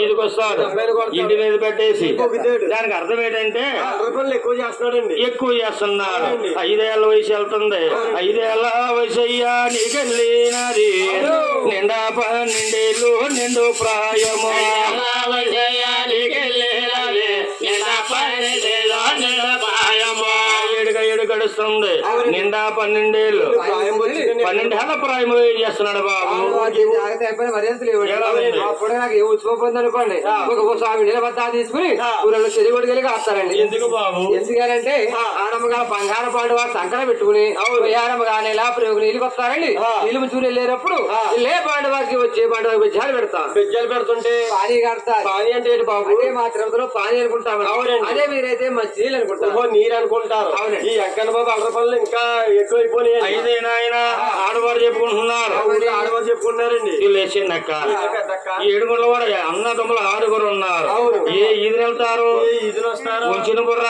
ఈదుకొస్తాడు ఇంటి మీద పెట్టేసి దానికి అర్థం ఏంటంటే ఎక్కువ చేస్తున్నాడు. 5 ఏళ్ల వయసు వెళ్తుంది. 5 ఏళ్ల వయసు అయ్యా నీకెళ్ళినది నిండా 12 ఏళ్ళు నిండు ప్రాయము ఏడు గడుస్తుంది. నిండా 12 ఏళ్ళు 12 ఏళ్ల ప్రాయం చేస్తున్నాడు బాబు. అనుకోండి ఒక స్వామి నిలబద్దా తీసుకుని ఊళ్ళో చెరుగొడి కలిగి వస్తారండి. ఎందుకు బాబు? ఎందుకంటే ఆడమ్మగా బంగారం పాడు వాడు సంకర పెట్టుకుని ఆడమ్మగా నెల ప్రేగు నీళ్ళకి వస్తారండి. నీళ్ళు ముంచుకుని వెళ్ళేటప్పుడు లే పాండు వారికి వచ్చే పాండు వారికి బెజ్జాలు పెడతాం. బెజ్జాలు పెడుతుంటే పానీ కడతారు. పానీ అంటే బాబు? అదే మా తిరుపతిలో పానీ అనుకుంటాం. అదే మీరైతే మంచి నీళ్ళు అనుకుంటారు. నీరు అనుకుంటారు. ఈ వెంకన్న బాబు అల్లరి పనులు ఇంకా ఎక్కువైపోయినాయి. అయితే ఆయన ఆడవారు చెప్పుకుంటున్నారు. ఆడవారు చెప్పుకుంటున్నారండి. లేచిందక్క 7 గుళ్ళ వారు అన్నదమ్ములు 6 ఉన్నారు. ఏ ఈదులు వెళ్తారు? ఈదులు వస్తారు. ఉంచిన బుర్ర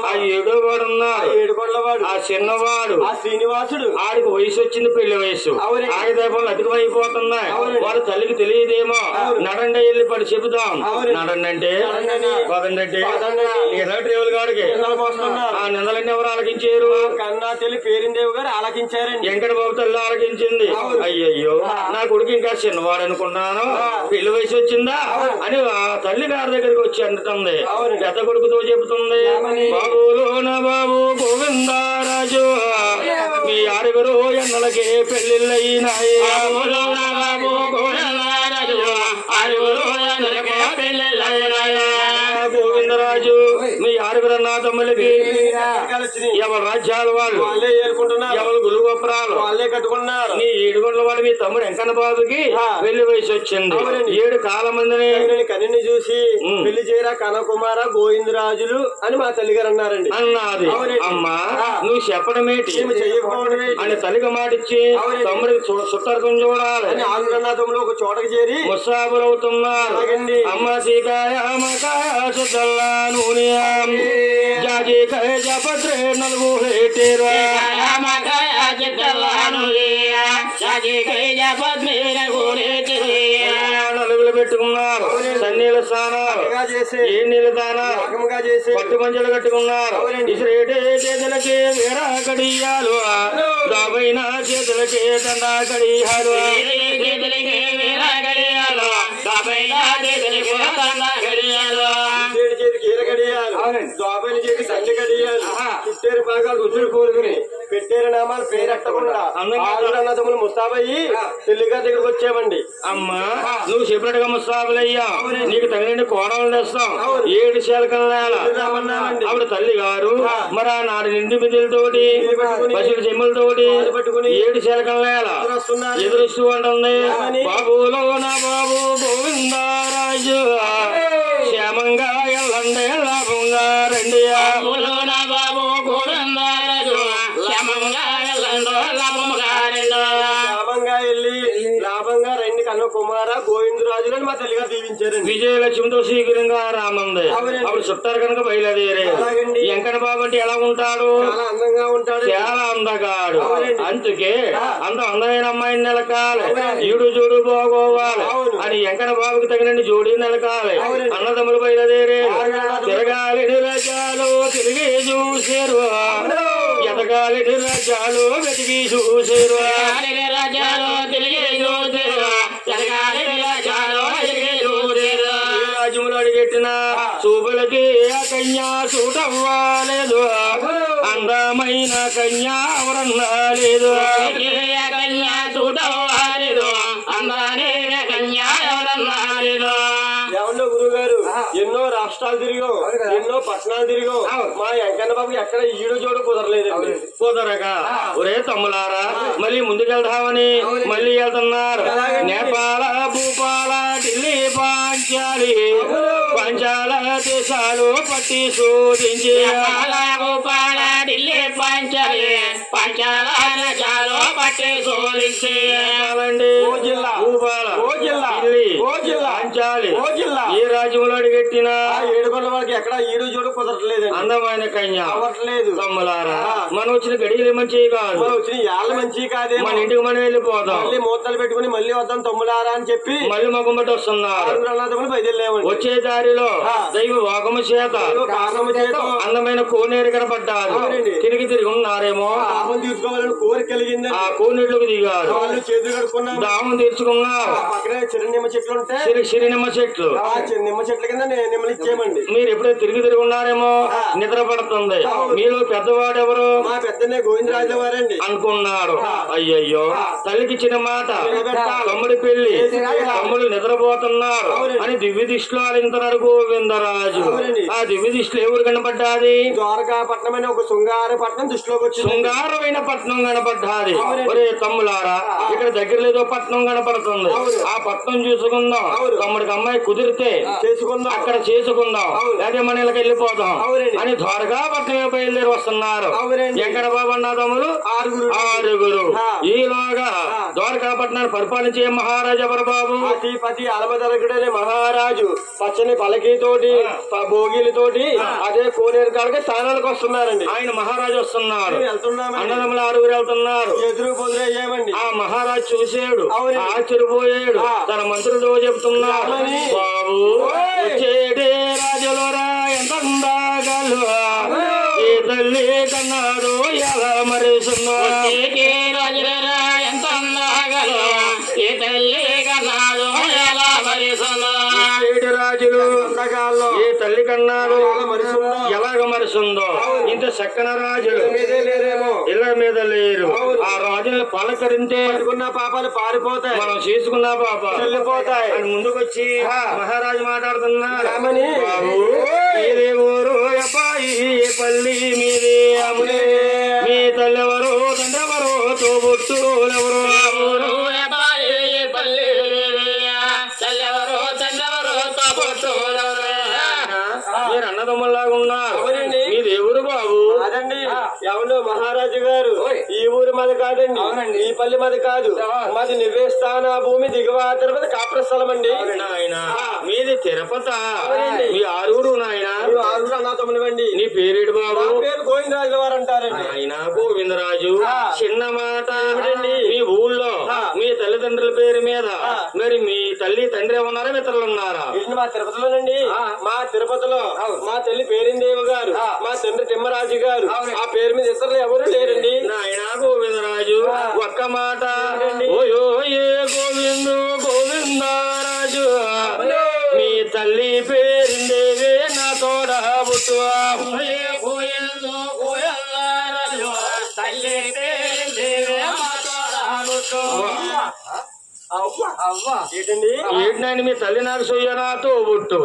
ఆ 7 వాడు ఉన్నారు. 7 గుళ్ళ వాడు ఆ చిన్నవాడు ఆ శ్రీనివాసుడు. ఆడికి వయసు వచ్చింది, పెళ్లి వయసు. ఆడి దైవాలు అధికమైపోతున్నాయి. వాడు తల్లికి తెలియదేమో. నడండి వెళ్ళి పడి చెబుతాం. నడండి అంటే పదండి ఏదో ట్రేవులు గాడికి ఆ నిందలన్నీ ఎవరు ఆలకించారు? కన్నా తల్లి పేరిందేవి గారు ఆలకించారండి. వెంకట బాబు తల్లి ఆలకించింది. అయ్యయ్యో నా కొడుకు ఇంకా చిన్నవాడు అనుకున్నాను, పెళ్లి వయసు వచ్చిందా అని ఆ తల్లి గారి దగ్గరికి వచ్చి అంటుంది. పెద్ద కొడుకుతో చెబుతుంది, బాబులో నా బాబు గోవిందరాజు మీ 6 ఎన్నలకే పెళ్లిళ్ళయినాయి. గోవిందరాజు మీ 6 అన్నదమ్ములకి ఎవరు రాజ్యాలు వాళ్ళు వాళ్ళే ఏరుకుంటున్నారు. ఎవరు గులుగొప్పరాలు వాళ్ళే కట్టుకున్నారు. నీ 7 గుళ్ళ వాడు మీ తమ్ముడు వెంకన్న బాబుకి పెళ్లి వయసు వచ్చింది. 7 కాలం మందిని కన్నీ చూసి పెళ్లి చేయరా కనకుమార గోవిందరాజులు అని మా తల్లిగారు అన్నారండి. అన్నది. అమ్మా నువ్వు చెప్పడమేటి అని తల్లికి మాటిచ్చి తమ్ముడికి చుట్టరకం చూడాలి అని 6 అన్నదమ్ములు ఒక చోటకి చేరి ముసాబులు అవుతున్నారు. అమ్మ సీకాయ మకాయ సుద్దల్లా నూనె జాజీ కయ జపత్రే 4 హేటేరు నలుగులు పెట్టుకున్నారు. సన్నీళ్ళ స్నానాలు ఏ నీళ్ళ దానాలు పట్టు మంజలు కట్టుకున్నారు. ఇసురేటే చేతులకే వేరా కడియాలు దాబైన చేతులకే దండా కడియాలు చేతికి ఈర కడియాలు దోబైన చేతికి సండి కడియాలు చుట్టేరు భాగాలు రుచులు కోరుకుని పెట్టేరు నామాలు పేరెట్టకుండా అన్నదమ్ములు ముస్తాబయ్యి పెళ్లిగారి దగ్గరకు వచ్చామండి. అమ్మా నువ్వు చెప్పినట్టుగా ముస్తాబులయ్యా నీకు తగిన కోడలు తెస్తాం. 7 శేలకల నేల ఆవిడ తల్లి గారు మరి ఆ నాడు నిండి మిదిలతోటి పసిడి చెమ్ములతోటి 7 శేలకల నేల ఎదురుస్తూ ఉంటుంది. బాబులో నా బాబు గోవిందరాజు క్షేమంగా ఎల్లండి లాభంగా రండి. నా బాబు గోవిందరాజు క్షేమంగా ఎల్లండి లాభంగా వెళ్ళి లాభంగా రండి కన్న కుమార గోవిందరాజులు అని మా తల్లిగారు దీవించారండి. విజయలక్ష్మితో శీఘ్రంగా రామంది. అప్పుడు చుట్టారు కనుక బయలుదేరే. వెంకట బాబు అంటే ఎలా ఉంటాడు? చాలా అందంగా ఉంటాడు. చాలా అందగాడు. అందుకే అంత అందమైన అమ్మాయిని నెలకాలి, ఈడు జోడు బాగోవాలి అని వెంకట బాబుకి తగిన జోడి నెలకాలి. అన్నదమ్ములు బయలుదేరే. తిరగాలి రాజ్యాలు తిరిగి చూసేరు, ఎదగాలి రాజ్యాలు వెతికి చూసేరు. రాజ్యములు అడిగెట్టిన చూపులకి ఆ కన్యా సూటవ్వాలేదు, అందమైన కన్యా ఎవరన్నా లేదు. కన్యా సూటవ్వాలేదు, అందమైన కన్యా ఎవరన్నా లేదు. ఏమన్నా గురువు గారు ఎన్నో రాష్ట్రాలు తిరిగాం, ఎన్నో పట్టణాలు తిరిగాం. మా వెంకన్న బాబుకి ఎక్కడ ఈడు జోడు కుదరలేదు. కుదరగా ఒరే తమ్ములారా మళ్ళీ ముందుకెళ్తామని మళ్ళీ వెళ్తున్నారు. నేపాల భూపాల ఢిల్లీ పాంచాలి పంచాల దేశాలు పట్టి శోధించి భూపాల ఢిల్లీ పాంచాలి పంచాల దేశాలు పట్టి శోధించి భూపాల ఢిల్లీ పాంచాలి ఏ రాజ్యంలో అడిగెట్టినా 7 వాళ్ళకి ఎక్కడ ఈడు చూడ కుదరట్లేదు, అందమైన కన్య అవ్వట్లేదు. తమ్ములారా మనం వచ్చిన గడియలు మంచివి కాదు, మనం వచ్చిన ఏళ్ళ మంచి కాదే, మన ఇంటికి మనం వెళ్ళిపోదాం. మళ్ళీ మూతలు పెట్టుకుని మళ్ళీ వద్దాం తమ్ములారా అని చెప్పి మళ్ళీ మగం బట్టి వస్తున్నారు. అన్నదమ్ములు బయలుదేరామండి. వచ్చే దారిలో దైవ వాగము చేత కారణము చేత అందమైన కోనేరు కనపడ్డారు. తిరిగి ఉన్నారేమో, దాహం తీర్చుకోవాలని కోరిక కలిగింది. ఆ కోనేరులోకి దిగారు, వాళ్ళు చేతులు కడుక్కున్నాం, దాహం తీర్చుకున్నారు. పక్కనే చిరునిమ్మ చెట్లు ఉంటే సిరినిమ్మ చెట్లు, ఆ నిమ్మ చెట్ల కింద నిమ్మలు ఇచ్చేయమండి. మీరు ఎప్పుడైతే తిరిగి ఉన్నారేమో నిద్ర పడుతుంది. మీలో పెద్దవాడు ఎవరు? మా పెద్దనే గోవిందరాజుల వారండి అనుకున్నారు. అయ్యయ్యో తల్లికి ఇచ్చిన మాట, తమ్ముడి పెళ్లి, తమ్ముడు నిద్రపోతున్నారు అని దివ్య దిష్టిలో ఆలింటున్నారు గోవిందరాజు. ఆ దివ్య దిష్టిలో ఎవరు కనపడ్డాది? ద్వారకాపట్నం అనే ఒక శృంగారపట్నం దృష్టిలోకి వచ్చి శృంగారమైన పట్నం కనపడ్డాది. ఒరే తమ్ములారా, ఇక్కడ దగ్గర లేదో పట్నం కనపడుతుంది, ఆ పట్నం చూసుకుందాం. తమ్ముడికి అమ్మాయి కుదిరితే చేసుకుందాం, అక్కడ చేసుకుందాం, అదే మన ఇళ్ళకి వెళ్ళిపోదాం అని ద్వారకాపట్నమే బయలుదేరి వస్తున్నారు. వెంకట బాబు అన్న తమ్ములు ఆరుగురు. ఈలోగా ద్వారకాపట్నాన్ని పరిపాలించే మహారాజు ఎవరు బాబు? అతిపతి అలమదరగుడనే మహారాజు పచ్చని పలకీతోటి భోగిలతోటి అదే కోనేరు కాడకి స్థానాలకు వస్తున్నారండి. ఆయన మహారాజు వస్తున్నారు, వెళ్తున్నాం, అన్నదమ్ములు ఆరుగురు వెళ్తున్నారు. ఎదురు పొదురయ్యామండి. ఆ మహారాజు చూసాడు, ఆశ్చర్యపోయాడు. తన మంత్రులు చెబుతున్నారు, బాబు వచ్చేడే రాజులోరా ఎంత ఉందాగలు, ఏ తల్లి కన్నాడు ఎలా మరిస్తుందో, రాజులరా ఎంత ఉందాగలు, ఏ తల్లి కన్నాడు ఎలా మరిస్తుందో, రాజులు ఏ తల్లి కన్నాడు ఎలాగ మరిస్తుందో. ఇంత చక్కన రాజులు ఇళ్ళ మీద లేరు. ఆ రాజుల్ని పలకరింటే పాపాలు పారిపోతాయి, మనం చేసుకున్న పాపాలు వెళ్ళిపోతాయి అని ముందుకొచ్చి మహారాజు మాట్లాడుతున్నారు. మీదే ఊరు అబ్బాయి, ఏ పల్లి మీదే అమ్ముడే, మీ తల్లెవరు తండ్రెవరు తోబుట్టులెవరు, మీరు అన్నదమ్ముల్లాగా ఉన్నారు. మీ దేవుడు బాబు అదండి. ఎవరు మహారాజు గారు? ఈ ఊరు మాది కాదండి, ఈ పల్లి మాది కాదు, మాది నిర్వేస్థాన భూమి దిగువ తిరుపతి కాపురస్థలం అండి. నాయన మీది తిరుపతి, మీ ఆరుగురు నాయన, ఆరుగురు అన్నదమ్ములండి. నీ పేరేడు బాబు? పేరు గోవిందరాజుల వారు అంటారండి. ఆయన గోవిందరాజు. చిన్న మాట, మీ ఊళ్ళో మీ తల్లిదండ్రుల పేరు మీద మరి మీ తల్లి తండ్రి ఉన్నారా, మిత్రులు ఉన్నారా? మా తిరుపతిలోనండి. మా తిరుపతిలో మా తల్లి పేరిందేవి గారు, మా తండ్రి తిమ్మరాజు గారు. ఆ పేరు మీద ఇతరులు ఎవరు లేరండి. నాయన గోవిందరాజు ఒక్క మాట, ఓయో ఏ గోవిందు గోవిందరాజు, మీ తల్లి పేరిందేవే నా తోడ బుట్టువా, తల్లి పేరిందేవే నా తోడ బుట్టువా. ఏంటండి మీ తల్లి నాకు సొయ్య నాతో బుట్టు,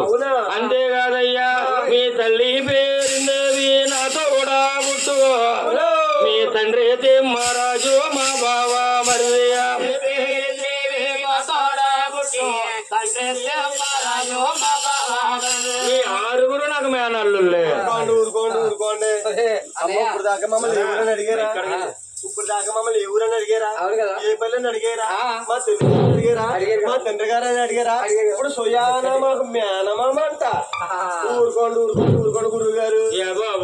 అంతేకాదయ్యా మీ తల్లి పేరుందేవి నాతో కూడా బుట్టు, మీ తండ్రి తిమ్మరాజు మా బావ మరిదయ్యా, మీ ఆరుగురు నాకు మేనల్లులే. ఊరుకోండి ఊరుకోండి. ఇప్పుడు దాకా మమ్మల్ని ఎవరైనా అడిగారా? ఇప్పుడు దాకా మమ్మల్ని ఎవరని అడిగారా? ఏ పల్లెని అడిగారా? మా తెలుగు అడిగారా? మా తండ్రి గారని అడిగారా? ఇప్పుడు సొయానా మాకు మేనమామ అంట. ఊరుకోండి ఊరుకోండి ఊరుకోండి గురువు గారు,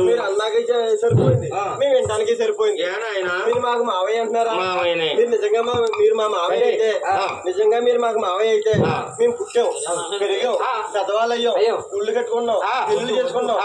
మీరు అన్నాకే సరిపోయింది, మేము వినడానికి సరిపోయింది. మీరు మాకు మావయ్య అంటున్నారా? మీరు నిజంగా మీరు మా మావయ్య అయితే, నిజంగా మీరు మాకు మావయ్య అయితే మేము పుట్టాం, పెరిగాం, పెద్దవాళ్ళు అయ్యాం, ఉళ్ళు కట్టుకున్నాం, పెళ్లి చేసుకున్నాం.